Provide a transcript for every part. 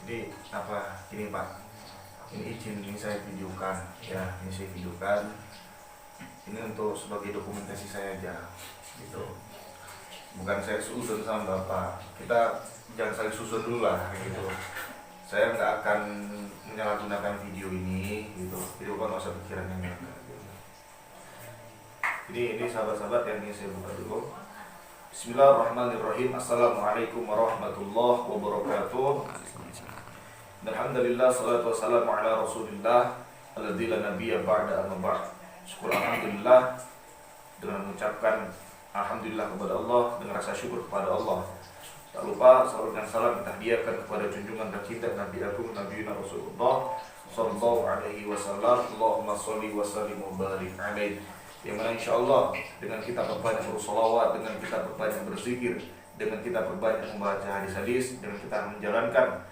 Jadi apa ini Pak, ini izin ini saya videokan ya, ini saya videokan ini untuk sebagai dokumentasi saya aja gitu, bukan saya susun sama Bapak, kita jangan saling susun dulu lah gitu. Saya nggak akan menyalahgunakan video ini gitu, jadi Bapak nggak usah pikiran yang enggak gitu. Ini sahabat-sahabat yang ini saya buka dulu. Bismillahirrahmanirrahim. Assalamualaikum warahmatullahi wabarakatuh. Alhamdulillah, salatu wassalamu ala rasulillah alladzi la nabiyya ba'da amma ba'd. Syukur alhamdulillah dengan mengucapkan alhamdulillah kepada Allah, dengan rasa syukur kepada Allah. Tak lupa salawat dan salam kita hadiahkan kepada junjungan tercinta Nabi Agung Nabi Rasulullah sallallahu alaihi wasallam. Allahumma sholli wa sallim wa barik alaihi. Yang mana insyaallah dengan kita berbanyak bersolawat, dengan kita berbanyak berzikir, dengan kita berbanyak membaca hadis-hadis, dengan kita menjalankan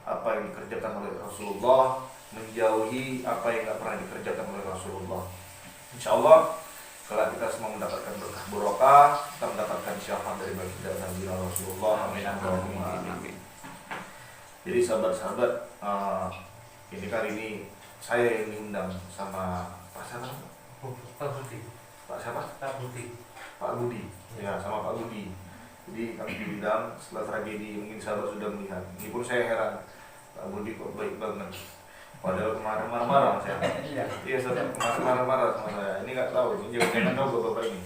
apa yang dikerjakan oleh Rasulullah, menjauhi apa yang tidak pernah dikerjakan oleh Rasulullah, insyaallah kalau kita semua mendapatkan berkah barokah, kita mendapatkan syafaat dari baginda Nabi Rasulullah. Amin amin. Jadi sahabat-sahabat, ini kali ini saya yang diundang sama Pak siapa? Pak Budi. Pak siapa? Pak Budi. Pak Budi. Ya, sama Pak Budi. Jadi kami diundang setelah tragedi, mungkin sahabat sudah melihat. Ini pun saya heran, Pak Budi kok baik banget. Padahal kemarin marah-marah sama saya. Iya, kemarin marah-marah sama saya. Ini nggak tahu, ini jangan tahu bapak ini.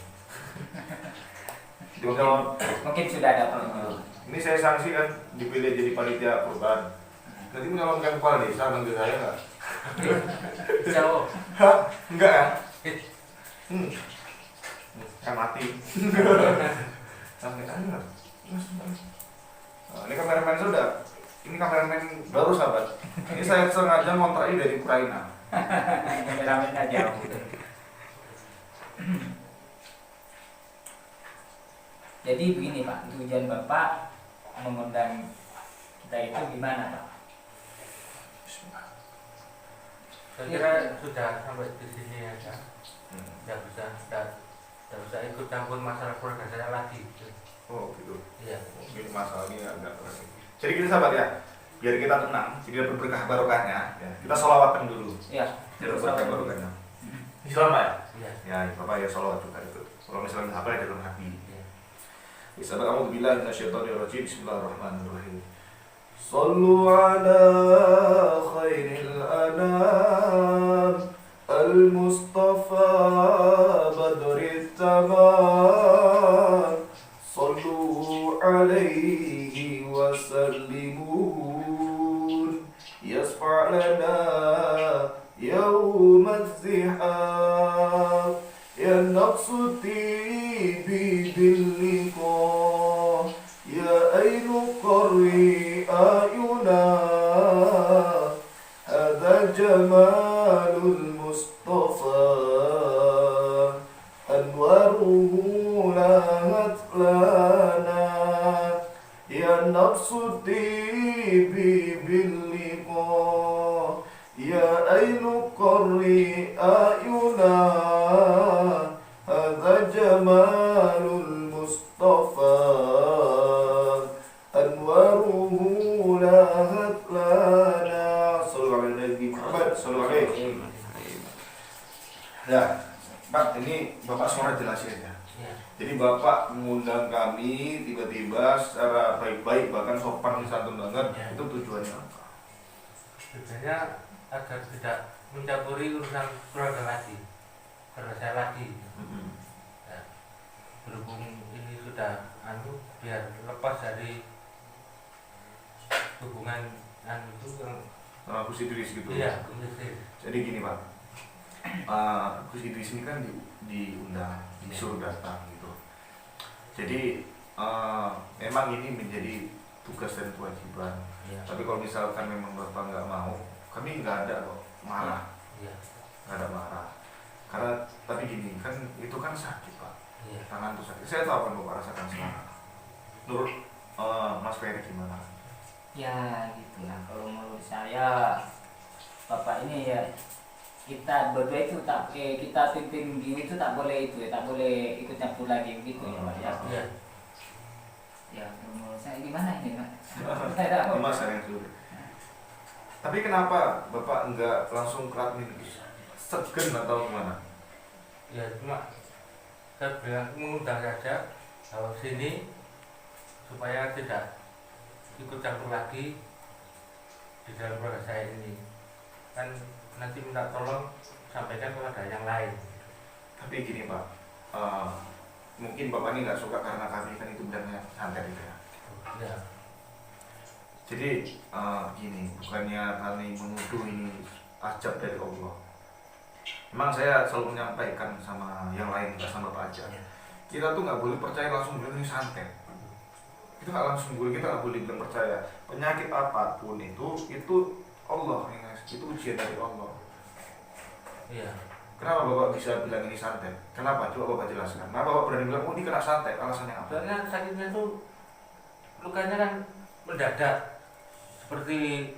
Mungkin sudah ada. Ini saya sanksi kan dipilih jadi panitia perubahan. Nanti menyalonkan kepala desa manggil saya nggak? Jauh. Hah? Enggak kan? Kan mati. Sampai tanya. Ini kameramen sudah. Ini kameramen baru sahabat. Ini saya sengaja ngontrak ini dari Ukraina. Kameramen aja. Jadi begini Pak, tujuan Bapak mengundang kita itu gimana Pak? Saya kira sudah sampai di sini aja. Tidak usah ikut campur masalah keluarga saya lagi. Oh gitu. Iya. Mungkin masalah ini agak berat. Jadi gini sahabat ya, biar kita tenang, biar berberkah barokahnya, ya, kita sholawatkan dulu. Iya. Biar berberkah barokahnya. Islam Pak ya? Iya. Ya, Bapak ya sholawat juga itu. Kalau misalnya hafal ya dalam hati. Iya. Ya, sahabat, a'udzubillahi minasyaitonirrajim. Bismillahirrahmanirrahim. Sallu ala khairil anam al-mustafa badrit tamam. Sallu alaihi wa sallimun yasfa' lana yawm az-zihab ya naqsu tibi bil-liqa ya aynu qarri ayuna hadha jamalul mustafa anwaruhu lahat lana ya nafsu tibi bil-liqa ya aynu qarri ayuna hadha jamalul mustafa anwaruhu lahat lana. Sallallahu alaihi Muhammad sallallahu alaihi. Ya, Pak, ini Bapak suara jelasin ya. Iya. Jadi Bapak mengundang kami tiba-tiba secara baik-baik, bahkan sopan santun banget. Ya. Itu tujuannya apa? Tujuannya agar tidak mencampuri urusan keluarga lagi, keluarga saya lagi. Ya. Berhubung ini sudah biar lepas dari hubungan itu yang Gus Idris gitu. iya kondisi. Jadi gini Pak, Gus Idris ini kan diundang, disuruh datang gitu. Jadi memang ini menjadi tugas dan kewajiban. Iya. Tapi kalau misalkan memang Bapak nggak mau, kami nggak ada kok marah, Iya. nggak ada marah. Karena tapi gini kan itu kan sakit Pak, Iya. tangan tuh sakit. Saya tahu kan Bapak rasakan sekarang. Menurut Mas Ferry gimana? Ya gitu lah. Kalau menurut saya Bapak ini ya kita berdua itu tak kita pimpin gini itu tak boleh itu ya, tak boleh ikut campur lagi gitu ya Pak ya. Iya. Ya menurut saya gimana ini Pak? Saya tak Ini tahu. Mas yang sulit. Tapi kenapa Bapak enggak langsung ke admin? Segen atau gimana? Ya cuma saya bilang mengundang saja kalau sini supaya tidak ikut campur lagi di dalam keluarga saya ini. Kan nanti minta tolong sampaikan kepada yang lain. Tapi gini Pak, mungkin Bapak ini nggak suka karena kami kan itu bidangnya santet gitu ya. Ya, Jadi gini, bukannya kami menuduh ini ajab dari Allah. Memang saya selalu menyampaikan sama yang lain, nggak sama Bapak aja. Kita tuh nggak boleh percaya langsung bilang ini santet. Kita nggak langsung boleh, kita nggak boleh bilang percaya. Penyakit apapun itu Allah yang ngasih, itu ujian dari Allah. iya. Kenapa Bapak bisa bilang ini santet? Kenapa? Coba Bapak jelaskan. Kenapa Bapak berani bilang, oh ini kena santet? Alasannya apa? Karena sakitnya tuh lukanya kan mendadak, seperti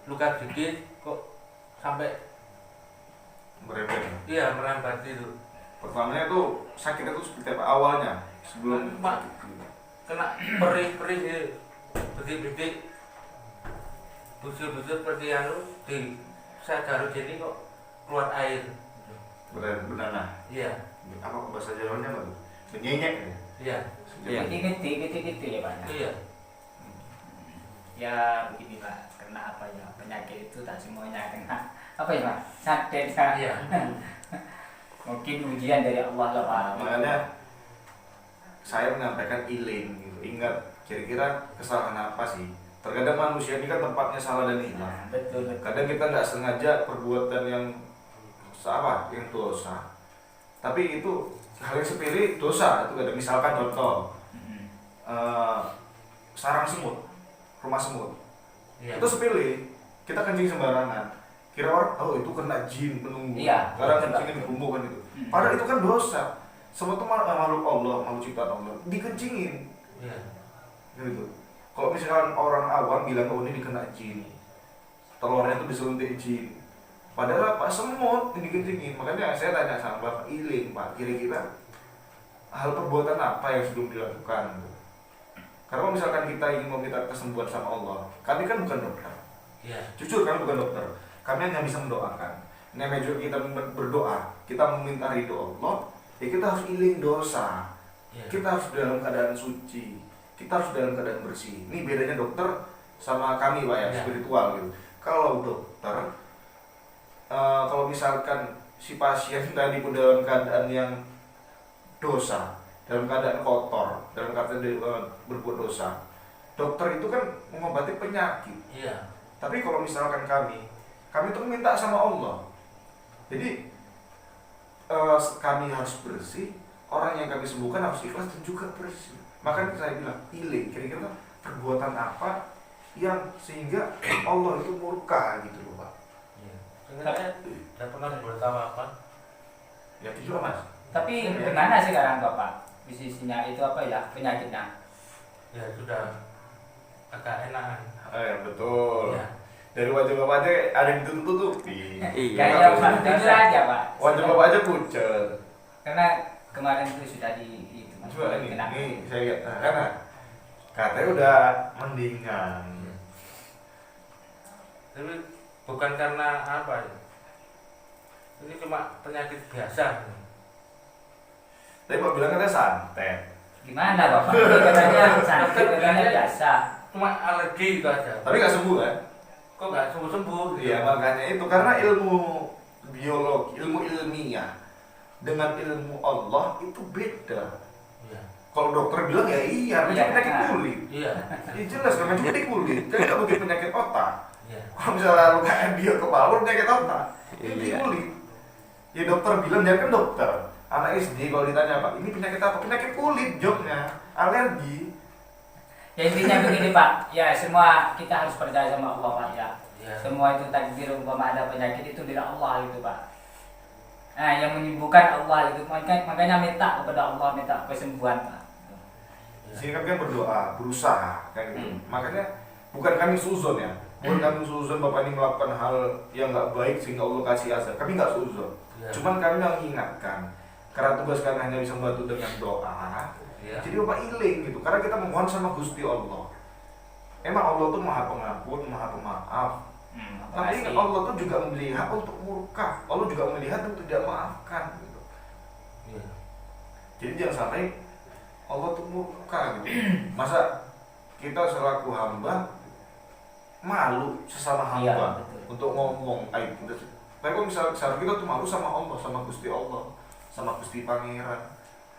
luka dikit kok sampai Merembet. iya merambat itu. Pertamanya tuh sakitnya tuh seperti apa awalnya? Sebelum Pak, kena perih-perih gitu, betik-betik, busur-busur seperti di saya garuk jadi kok keluar air. Benana. Iya, Apa bahasa Jawanya apa tuh? Benyenyek ya? iya, Iya. Gitu ya Pak. iya. Ya begini Pak, karena apa ya, penyakit itu tak semuanya kena apa ya Pak, santet ya. Iya. Mungkin ujian dari Allah lah Pak. Makanya saya menyampaikan iling gitu. Ingat kira-kira kesalahan apa sih? Terkadang manusia ini kan tempatnya salah dan hilang. Nah, betul. Kadang kita nggak sengaja perbuatan yang salah, yang dosa. Tapi itu hal yang sepele dosa. Itu ada misalkan contoh sarang semut, rumah semut. Iya. Itu sepele. Kita kencing sembarangan. Kira orang, oh itu kena jin penunggu. Iya, Karena betul, kencingin gumbu kan itu. Padahal itu kan dosa. Semua itu makhluk Allah, makhluk ciptaan Allah. Dikencingin. Iya. Gitu. Kalau misalkan orang awam bilang oh ini dikena jin, telurnya itu disuntik jin. Padahal Pak semut ini dikencingin. Makanya saya tanya sama Bapak iling Pak, kira-kira hal perbuatan apa yang sebelum dilakukan? Karena kalau misalkan kita ingin meminta kesembuhan sama Allah, kami kan bukan dokter. Iya. Jujur kami bukan dokter. Kami hanya bisa mendoakan. Namanya juga kita berdoa, kita meminta ridho Allah, ya kita harus iling dosa. Iya. Kita harus dalam keadaan suci. Kita harus dalam keadaan bersih. Ini bedanya dokter sama kami Pak ya, Ya. spiritual gitu. Kalau dokter, kalau misalkan si pasien tadi pun dalam keadaan yang dosa, dalam keadaan kotor, dalam keadaan berbuat dosa, dokter itu kan mengobati penyakit. Iya. Tapi kalau misalkan kami itu minta sama Allah. Jadi kami harus bersih, orang yang kami sembuhkan harus ikhlas dan juga bersih. Makanya saya bilang, iling, kira-kira perbuatan apa yang sehingga Allah itu murka gitu loh Pak. Iya. Sebenarnya tidak pernah berbuat apa-apa. Ya gitu Mas. Tapi gimana sekarang Bapak? Bisnisnya itu apa ya, penyakitnya? Ya sudah agak enakan. Betul. Iya. Dari wajah Bapak aja ada yang ditutup-tutupi. Kayaknya Pak, jujur aja Pak. Wajah Bapak aja pucat. Karena kemarin itu sudah itu Mas. Coba ini Kenapa? saya lihat. Nah, karena katanya udah mendingan. Tapi bukan karena apa ya. Ini cuma penyakit biasa. Tapi Pak bilang katanya santet. Gimana Bapak? Katanya santet, katanya biasa. Cuma alergi itu aja. Tapi nggak sembuh kan? Kok nggak sembuh-sembuh? Iya makanya itu karena ilmu biologi, ilmu ilmiah dengan ilmu Allah itu beda. Iya. Kalau dokter bilang ya iya, Iya. penyakit kulit. Iya. Ya jelas namanya penyakit kulit. Kan nggak mungkin penyakit otak. Iya. Kalau misalnya lu kayak dia kepala, lu penyakit otak. Ini Iya. kulit. Ya dokter bilang dia kan dokter. Anak SD kalau ditanya Pak, ini penyakit apa? Penyakit kulit, jawabnya alergi. Ya intinya begini Pak, ya semua kita harus percaya sama Allah Pak ya. Iya. Semua itu takdir umpama ada penyakit itu dari Allah gitu Pak. Nah yang menyembuhkan Allah itu, makanya minta kepada Allah, minta kesembuhan Pak. Sini kami kan berdoa, berusaha kan gitu. Makanya bukan kami suzon ya. Bukan kami suzon Bapak ini melakukan hal yang nggak baik sehingga Allah kasih azab. Kami nggak suzon. Iya. Cuman kami mengingatkan. Karena tugas kami hanya bisa membantu dengan doa. Iya. Jadi Bapak iling gitu. Karena kita memohon sama Gusti Allah. Emang Allah tuh maha pengampun, maha pemaaf. Tapi makasih. Allah tuh juga memiliki hak untuk murka. Allah juga memiliki hak untuk tidak maafkan gitu. Iya. Jadi jangan sampai Allah tuh murka gitu. Masa kita selaku hamba malu sesama Iya, hamba betul. untuk ngomong aib kita. Tapi kalau misalnya kita tuh malu sama Allah, sama Gusti Allah, sama Gusti Pangeran,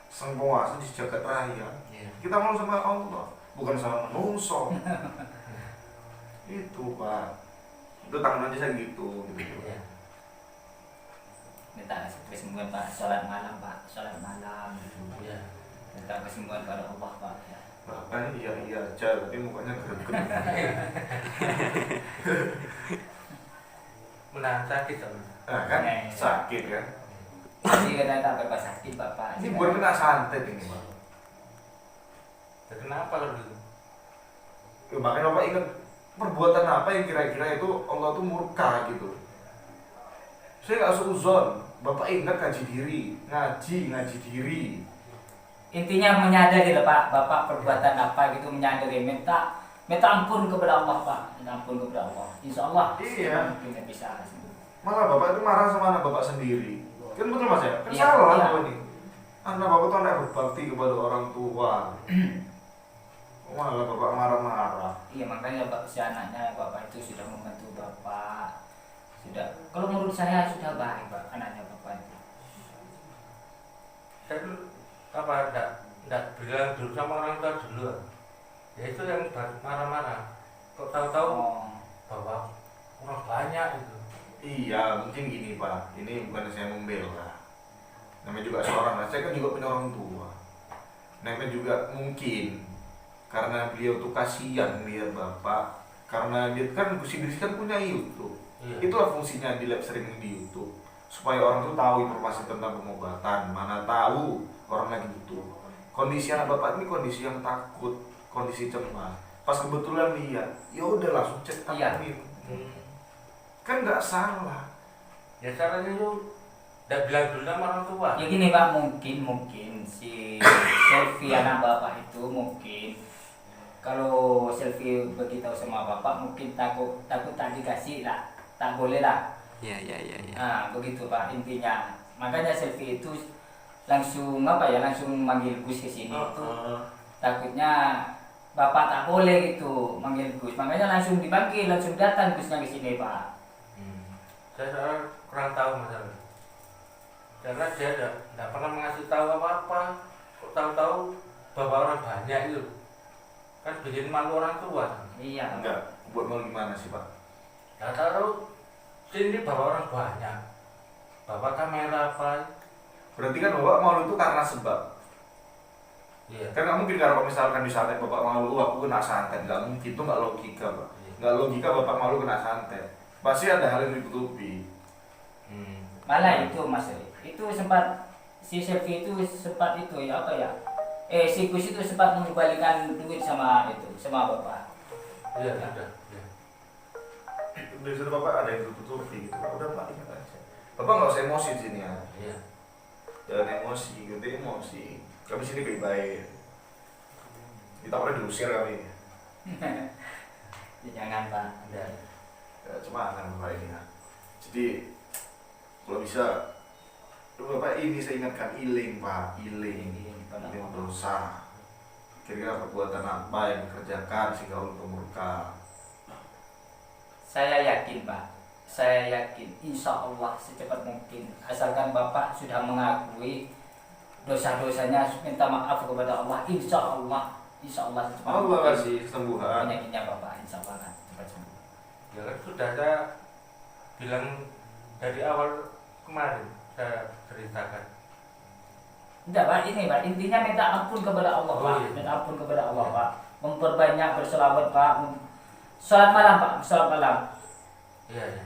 sang penguasa di jagat raya. Iya. Kita malu sama Allah, bukan sama manusia. Itu Pak, itu tangan aja saya gitu. Iya. Minta kesembuhan Pak, sholat malam Pak, sholat malam. Iya. Minta kesembuhan pada Allah Pak. Ya. Bahkan iya aja, tapi mukanya gerem-gerem. Menahan sakit sama. Nah kan Iya. sakit kan. Jadi kita tak berpas sakit Bapak. Ini bukan kena santet ini Pak. Ya, kenapa kalau gitu? Ya, makanya Bapak ingat perbuatan apa yang kira-kira itu Allah tuh murka gitu. Saya nggak suzon. Bapak ingat ngaji diri, ngaji diri. Intinya menyadari lah Pak, Bapak perbuatan apa gitu menyadari, minta ampun kepada Allah Pak, minta ampun kepada Allah. Insya Allah Iya. mungkin bisa. Malah Bapak itu marah sama anak Bapak sendiri. Kan betul Mas ya? Kan Iya, salah iya. Bapak ini. Anak Bapak tuh anak berbakti kepada orang tua. Malah Bapak marah-marah. Iya makanya Bapak si anaknya Bapak itu sudah membantu Bapak. Sudah, kalau menurut saya sudah baik Pak anaknya Bapak itu. Saya dulu apa enggak bilang dulu sama orang tua dulu. Ya itu yang marah-marah. Kok tahu-tahu Oh, bahwa orang banyak itu. Iya, mungkin gini Pak. Ini bukan saya membela. Namanya juga seorang, saya kan juga punya orang tua. Namanya juga mungkin karena beliau tuh kasihan lihat Bapak. Karena dia kan Gusti Diri kan punya YouTube. Iya. Itulah fungsinya di live streaming di YouTube. Supaya orang tuh tahu informasi tentang pengobatan. Mana tahu orang lagi butuh. Kondisi anak Bapak ini kondisi yang takut, kondisi cemas. Pas kebetulan lihat, ya udah langsung cek Iya. takutin. Hmm. Kan nggak salah. Ya caranya itu enggak bilang dulu sama orang tua. ya gini Pak, mungkin si selfie anak Bapak itu mungkin kalau selfie beritahu sama Bapak mungkin takut tak dikasih lah, tak boleh lah. Iya. Nah begitu Pak intinya. Makanya selfie itu langsung apa ya, langsung manggil Gus ke sini itu takutnya Bapak tak boleh gitu manggil Gus. Makanya langsung dipanggil, langsung datang Gusnya ke sini Pak. Saya sekarang kurang tahu masalah. Karena dia tidak pernah mengasih tahu apa-apa. Kok tahu-tahu bahwa orang banyak itu kan bikin malu orang tua. Iya. Enggak, buat mau gimana sih Pak? Tidak tahu sini bahwa orang banyak. Bapak kamera apa? Berarti kan Bapak malu itu karena sebab. Iya. Kan nggak mungkin kalau misalkan di santet Bapak malu, aku kena santet. Nggak mungkin, itu nggak logika Pak. Nggak logika Bapak malu kena santet. Pasti ada hal yang ditutupi. Malah itu Mas, itu sempat si selfie itu sempat itu ya apa ya? Si Gus itu sempat mengembalikan duit sama itu sama Bapak. Iya, ada. Iya. Dari situ Bapak ada yang ditutupi gitu. Udah Pak, ingat aja. Bapak nggak usah emosi di sini ya. Iya. Jangan emosi, gitu emosi. Kami sini baik-baik. Kita pernah diusir kami. Ya, jangan Pak. Ada. Ya, cuma akan Bapak ini ya. Jadi kalau bisa Bapak ini saya ingatkan iling Pak, iling dosa. Kira-kira perbuatan apa yang dikerjakan sehingga Allah murka? Saya yakin Pak. Saya yakin insya Allah secepat mungkin asalkan Bapak sudah mengakui dosa-dosanya, minta maaf kepada Allah, insya Allah secepat Allah mungkin kasih kesembuhan. penyakitnya Bapak insya Allah akan cepat sembuh. Ya kan sudah saya bilang dari awal kemarin saya ceritakan. Enggak Pak, ini Pak, intinya minta ampun kepada Allah Oh, Pak, iya. minta ampun kepada Allah Pak, memperbanyak berselawat Pak, sholat malam Pak, sholat malam. Iya, iya.